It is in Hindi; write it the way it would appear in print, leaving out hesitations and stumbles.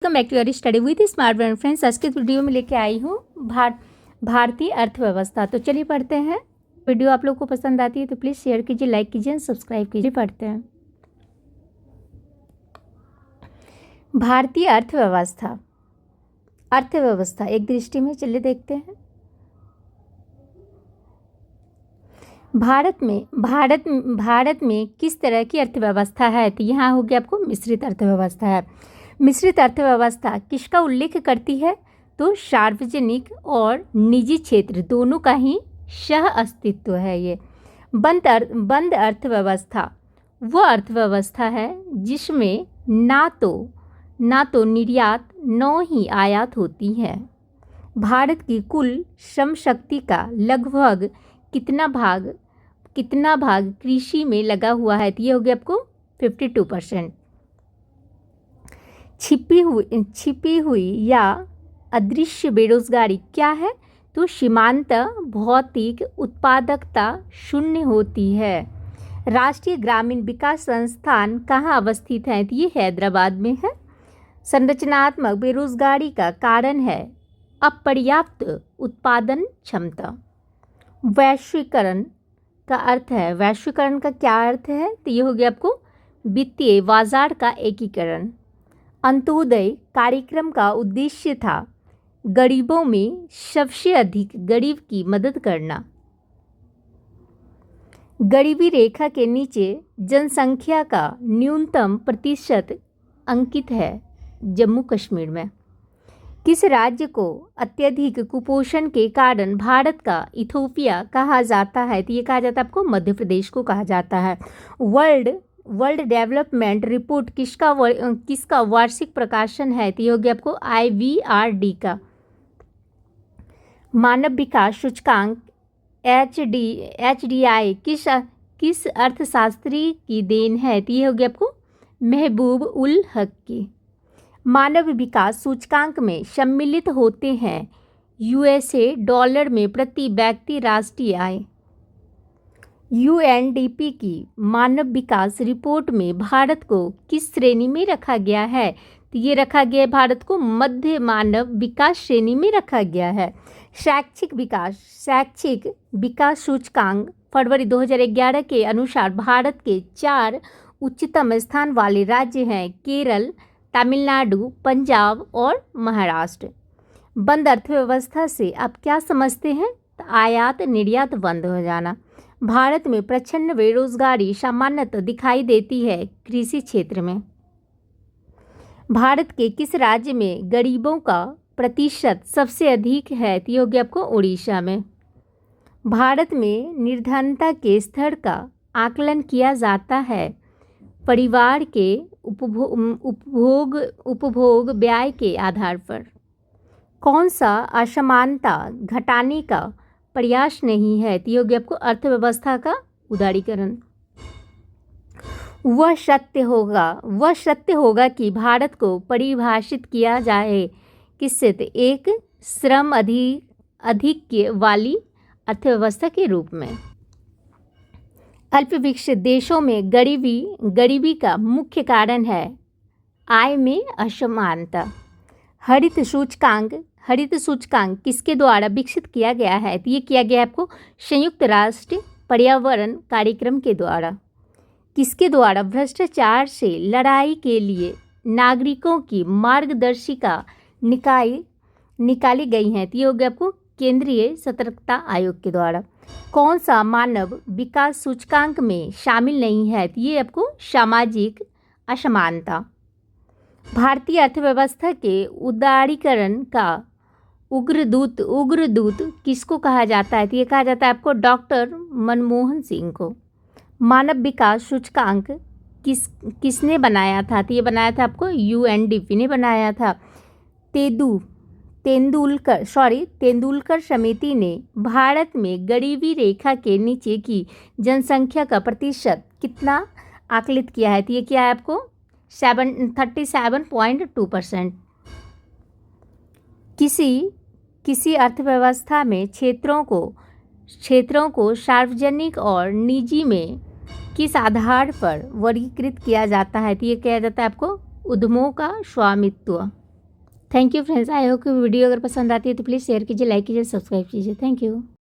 Welcome back to your study with smart brain friends. आज के वीडियो में लेके आई हूँ भारतीय अर्थव्यवस्था। तो चलिए पढ़ते हैं। वीडियो आप लोग को पसंद आती है तो प्लीज़ शेयर कीजिए, लाइक कीजिए, सब्सक्राइब कीजिए। पढ़ते हैं भारतीय अर्थव्यवस्था। अर्थव्यवस्था एक दृष्टि में चलिए देखते हैं। भारत में किस तरह की अर्थव्यवस्था है? तो यहाँ हो गया आपको मिश्रित अर्थव्यवस्था है। मिश्रित अर्थव्यवस्था किसका उल्लेख करती है? तो सार्वजनिक और निजी क्षेत्र दोनों का ही सह अस्तित्व है। ये बंद अर्थव्यवस्था वह अर्थव्यवस्था है जिसमें ना तो निर्यात न ही आयात होती है। भारत की कुल श्रम शक्ति का लगभग कितना भाग कृषि में लगा हुआ है? तो ये हो गया आपको 52%। छिपी हुई या अदृश्य बेरोजगारी क्या है? तो सीमांत भौतिक उत्पादकता शून्य होती है। राष्ट्रीय ग्रामीण विकास संस्थान कहाँ अवस्थित है? तो ये हैदराबाद में है। संरचनात्मक बेरोजगारी का कारण है अपर्याप्त उत्पादन क्षमता। वैश्वीकरण का अर्थ है, वैश्वीकरण का क्या अर्थ है? तो ये हो गया आपको वित्तीय बाजार का एकीकरण। अंत्योदय कार्यक्रम का उद्देश्य था गरीबों में सबसे अधिक गरीब की मदद करना। गरीबी रेखा के नीचे जनसंख्या का न्यूनतम प्रतिशत अंकित है जम्मू कश्मीर में। किस राज्य को अत्यधिक कुपोषण के कारण भारत का इथोपिया कहा जाता है? तो ये कहा जाता है आपको मध्य प्रदेश को कहा जाता है। वर्ल्ड डेवलपमेंट रिपोर्ट किसका वार्षिक प्रकाशन है? तो ये हो गया आपको IVRD का। मानव विकास सूचकांक HDI किस अर्थशास्त्री की देन है? तो ये हो गया आपको महबूब उल हक की। मानव विकास सूचकांक में सम्मिलित होते हैं USA डॉलर में प्रति व्यक्ति राष्ट्रीय आय। UNDP की मानव विकास रिपोर्ट में भारत को किस श्रेणी में रखा गया है? तो ये रखा गया है भारत को मध्य मानव विकास श्रेणी में रखा गया है। शैक्षिक विकास सूचकांक फरवरी 2011 के अनुसार भारत के 4 उच्चतम स्थान वाले राज्य हैं केरल, तमिलनाडु, पंजाब और महाराष्ट्र। बंद अर्थव्यवस्था से आप क्या समझते हैं? तो आयात निर्यात बंद हो जाना। भारत में प्रचंड बेरोजगारी सामान्यतः दिखाई देती है कृषि क्षेत्र में। भारत के किस राज्य में गरीबों का प्रतिशत सबसे अधिक है? तो ये हो गया आपको उड़ीसा में। भारत में निर्धनता के स्तर का आकलन किया जाता है परिवार के उपभोग व्यय के आधार पर। कौन सा असमानता घटाने का प्रयास नहीं है? तो ये हो गया आपको अर्थव्यवस्था का उदारीकरण। वह सत्य होगा कि भारत को परिभाषित किया जाए किससे? तो एक श्रम अधिक वाली अर्थव्यवस्था के रूप में। अल्पविकसित देशों में गरीबी का मुख्य कारण है आय में असमानता। हरित सूचकांक किसके द्वारा विकसित किया गया है? तो ये किया गया आपको संयुक्त राष्ट्र पर्यावरण कार्यक्रम के द्वारा। किसके द्वारा भ्रष्टाचार से लड़ाई के लिए नागरिकों की मार्गदर्शिका निकाली गई है? तो ये हो गया आपको केंद्रीय सतर्कता आयोग के द्वारा। कौन सा मानव विकास सूचकांक में शामिल नहीं है? तो ये आपको सामाजिक असमानता। भारतीय अर्थव्यवस्था के उदारीकरण का उग्रदूत किसको कहा जाता है? तो ये कहा जाता है आपको डॉक्टर मनमोहन सिंह को। मानव विकास सूचकांक किसने बनाया था? तो ये बनाया था आपको UNDP ने बनाया था। तेंदुलकर समिति ने भारत में गरीबी रेखा के नीचे की जनसंख्या का प्रतिशत कितना आकलित किया है? तो ये क्या है आपको 37.2%। किसी अर्थव्यवस्था में क्षेत्रों को सार्वजनिक और निजी में किस आधार पर वर्गीकृत किया जाता है? तो ये किया जाता है आपको उद्यमों का स्वामित्व। Thank you friends. I hope कि वीडियो अगर पसंद आती है तो प्लीज़ शेयर कीजिए, लाइक कीजिए, सब्सक्राइब कीजिए। Thank you.